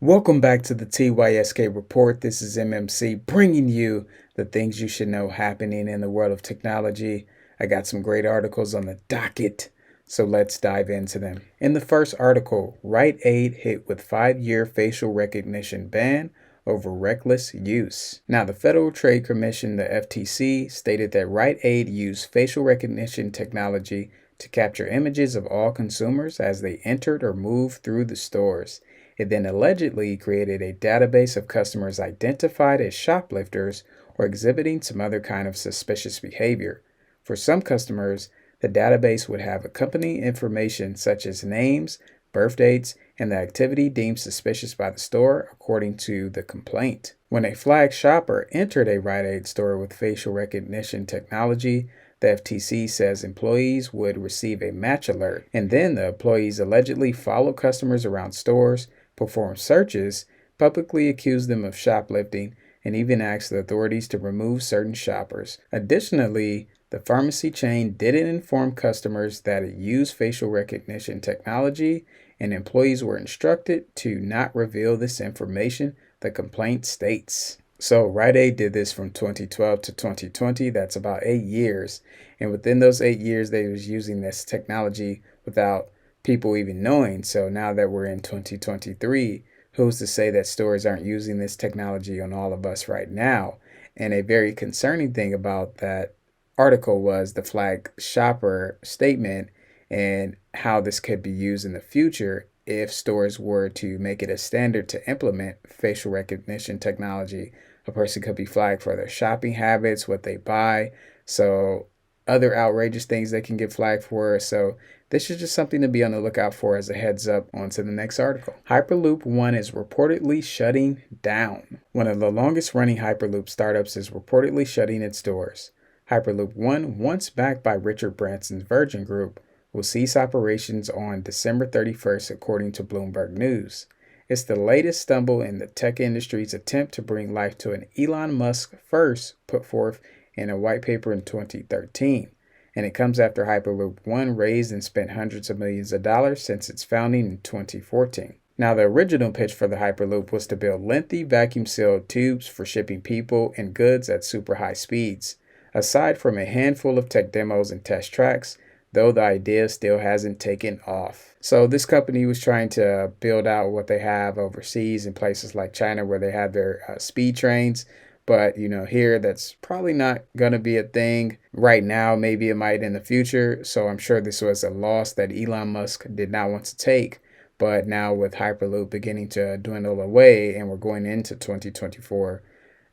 Welcome back to the TYSK report. This is MMC bringing you the things you should know happening in the world of technology. I got some great articles on the docket, so let's dive into them. In the first article, Rite Aid hit with 5-year facial recognition ban over reckless use. Now, the Federal Trade Commission, the FTC, stated that Rite Aid used facial recognition technology to capture images of all consumers as they entered or moved through the stores. It then allegedly created a database of customers identified as shoplifters or exhibiting some other kind of suspicious behavior. For some customers, the database would have accompanying information such as names, birth dates, and the activity deemed suspicious by the store, according to the complaint. When a flagged shopper entered a Rite Aid store with facial recognition technology, the FTC says employees would receive a match alert, and then the employees allegedly follow customers around stores, perform searches, publicly accuse them of shoplifting, and even ask the authorities to remove certain shoppers. Additionally, the pharmacy chain didn't inform customers that it used facial recognition technology, and employees were instructed to not reveal this information, the complaint states. So Rite Aid did this from 2012 to 2020. That's about 8 years. And within those 8 years, they was using this technology without people even knowing. So now that we're in 2023, who's to say that stores aren't using this technology on all of us right now? And a very concerning thing about that article was the flag shopper statement and how this could be used in the future if stores were to make it a standard to implement facial recognition technology. A person could be flagged for their shopping habits, what they buy, so other outrageous things they can get flagged for. So this is just something to be on the lookout for as a heads up. On to the next article. Hyperloop One is reportedly shutting down. One of the longest running Hyperloop startups is reportedly shutting its doors. Hyperloop One, once backed by Richard Branson's Virgin Group, will cease operations on December 31st, according to Bloomberg News. It's the latest stumble in the tech industry's attempt to bring life to an Elon Musk first put forth in a white paper in 2013. And it comes after Hyperloop One raised and spent hundreds of millions of dollars since its founding in 2014. Now, the original pitch for the Hyperloop was to build lengthy vacuum-sealed tubes for shipping people and goods at super high speeds. Aside from a handful of tech demos and test tracks, though the idea still hasn't taken off. So this company was trying to build out what they have overseas in places like China where they have their speed trains. But, here that's probably not going to be a thing right now. Maybe it might in the future. So I'm sure this was a loss that Elon Musk did not want to take. But now with Hyperloop beginning to dwindle away and we're going into 2024,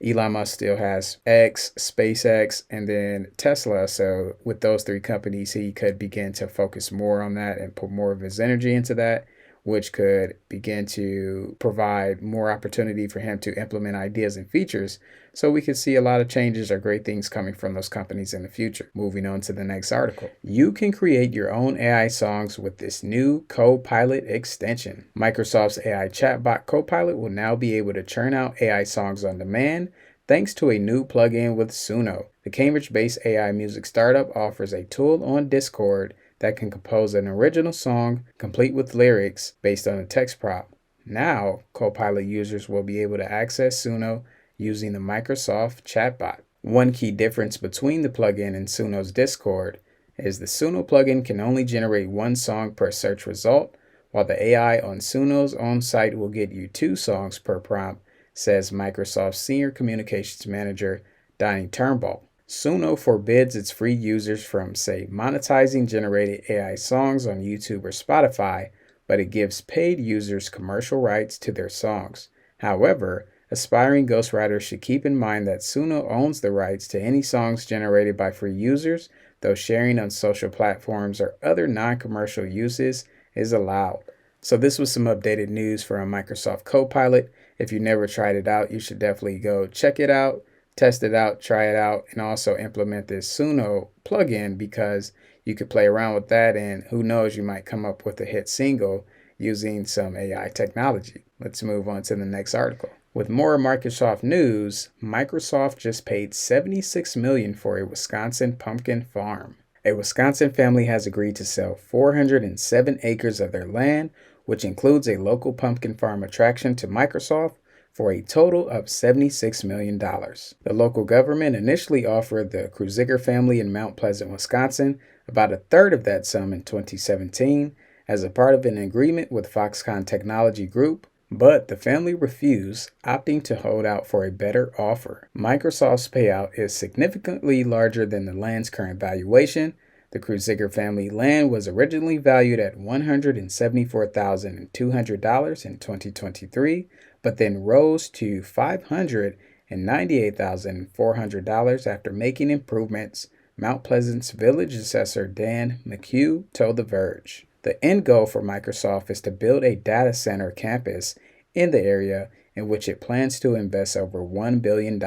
Elon Musk still has X, SpaceX, and then Tesla. So with those three companies, he could begin to focus more on that and put more of his energy into that, which could begin to provide more opportunity for him to implement ideas and features. So we could see a lot of changes or great things coming from those companies in the future. Moving on to the next article. You can create your own AI songs with this new Copilot extension. Microsoft's AI chatbot Copilot will now be able to churn out AI songs on demand thanks to a new plugin with Suno. The Cambridge-based AI music startup offers a tool on Discord that can compose an original song complete with lyrics based on a text prompt. Now, Copilot users will be able to access Suno using the Microsoft chatbot. One key difference between the plugin and Suno's Discord is the Suno plugin can only generate one song per search result, while the AI on Suno's own site will get you 2 songs per prompt, says Microsoft's Senior Communications Manager, Donnie Turnbull. Suno forbids its free users from, say, monetizing generated AI songs on YouTube or Spotify, but it gives paid users commercial rights to their songs. However, aspiring ghostwriters should keep in mind that Suno owns the rights to any songs generated by free users, though sharing on social platforms or other non-commercial uses is allowed. So this was some updated news from Microsoft Copilot. If you never tried it out, you should definitely go check it out, test it out, try it out, and also implement this Suno plugin because you could play around with that and who knows, you might come up with a hit single using some AI technology. Let's move on to the next article. With more Microsoft news, Microsoft just paid $76 million for a Wisconsin pumpkin farm. A Wisconsin family has agreed to sell 407 acres of their land, which includes a local pumpkin farm attraction to Microsoft for a total of $76 million. The local government initially offered the Kruziger family in Mount Pleasant, Wisconsin, about a third of that sum in 2017 as a part of an agreement with Foxconn Technology Group, but the family refused, opting to hold out for a better offer. Microsoft's payout is significantly larger than the land's current valuation. The Kruziger family land was originally valued at $174,200 in 2023, but then rose to $598,400 after making improvements, Mount Pleasant's village assessor Dan McHugh told The Verge. The end goal for Microsoft is to build a data center campus in the area in which it plans to invest over $1 billion.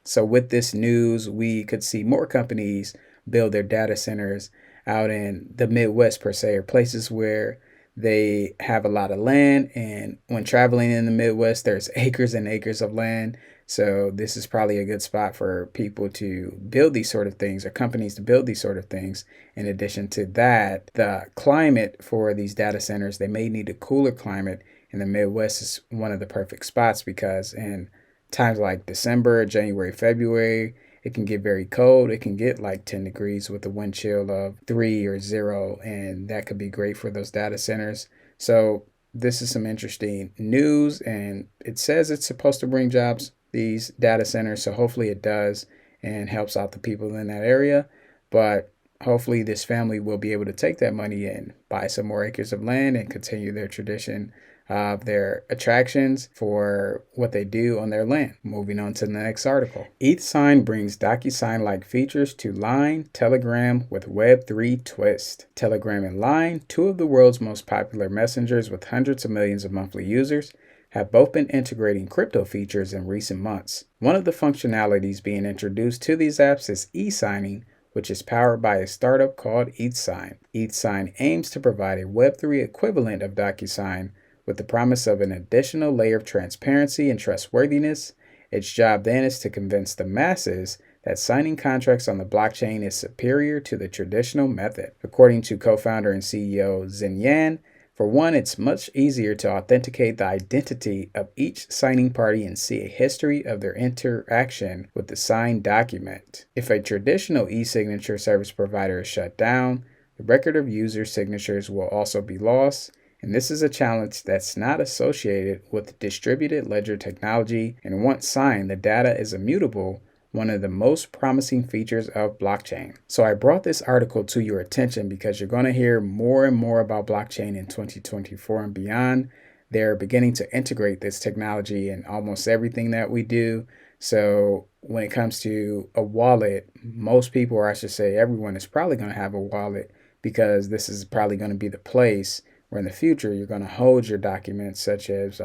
So with this news, we could see more companies build their data centers out in the Midwest per se, or places where they have a lot of land. And when traveling in the Midwest, there's acres and acres of land. So this is probably a good spot for people to build these sort of things, or companies to build these sort of things. In addition to that, the climate for these data centers, they may need a cooler climate. And the Midwest is one of the perfect spots because in times like December, January, February, it can get very cold. It can get like 10 degrees with a wind chill of 3 or 0, and that could be great for those data centers. So this is some interesting news, and it says it's supposed to bring jobs, these data centers, so hopefully it does and helps out the people in that area. But hopefully this family will be able to take that money and buy some more acres of land and continue their tradition of their attractions for what they do on their land. Moving on to the next article. EthSign brings DocuSign-like features to Line, Telegram with Web3 twist. Telegram and Line, two of the world's most popular messengers with hundreds of millions of monthly users, have both been integrating crypto features in recent months. One of the functionalities being introduced to these apps is e-signing, which is powered by a startup called EthSign. EthSign aims to provide a Web3 equivalent of DocuSign with the promise of an additional layer of transparency and trustworthiness. Its job then is to convince the masses that signing contracts on the blockchain is superior to the traditional method. According to co-founder and CEO Zhen Yan, for one, it's much easier to authenticate the identity of each signing party and see a history of their interaction with the signed document. If a traditional e-signature service provider is shut down, the record of user signatures will also be lost. And this is a challenge that's not associated with distributed ledger technology. And once signed, the data is immutable, one of the most promising features of blockchain. So I brought this article to your attention because you're going to hear more and more about blockchain in 2024 and beyond. They're beginning to integrate this technology in almost everything that we do. So when it comes to a wallet, most people, or I should say everyone, is probably going to have a wallet because this is probably going to be the place where in the future you're going to hold your documents such as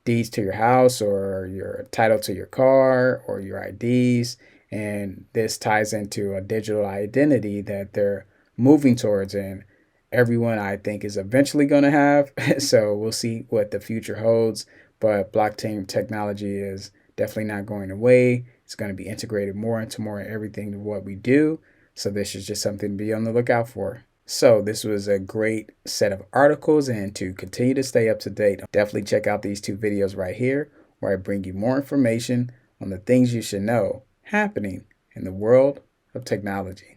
deeds to your house or your title to your car or your IDs. And this ties into a digital identity that they're moving towards, and everyone I think is eventually going to have. So we'll see what the future holds. But blockchain technology is definitely not going away. It's going to be integrated more into more everything of what we do. So this is just something to be on the lookout for. So this was a great set of articles, and to continue to stay up to date, definitely check out these two videos right here where I bring you more information on the things you should know happening in the world of technology.